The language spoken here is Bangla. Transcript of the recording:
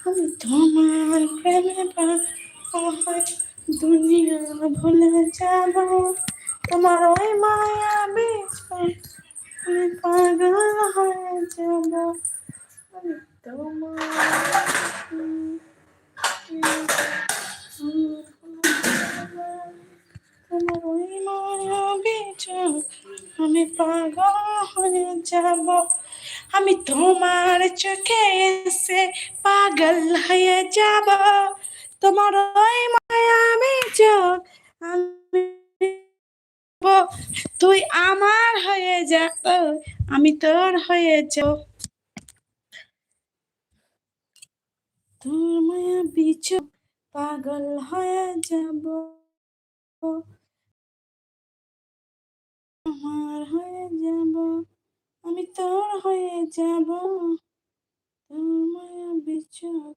আমি তোমার প্রেমে পাগল, দুনিয়া ভুলে যাব, তোমার ওই মায়া বিছানা আমি পাগল হয়ে যাব। আমি তোমার ওই মায়া বিছানা আমি পাগল হয়ে যাব। আমি তোমার চোখে এসে পাগল হয়ে যাব, তোমার ওই মায়াবী চোখ আমি তুই আমার হয়ে যা, আমি তোর হয়ে যাব। তোর মায়াবী চোখ পাগল হয়ে যাব, আমার হয়ে যাব, আমি তোর হয়ে যাব। তোর মায়াবী চোখ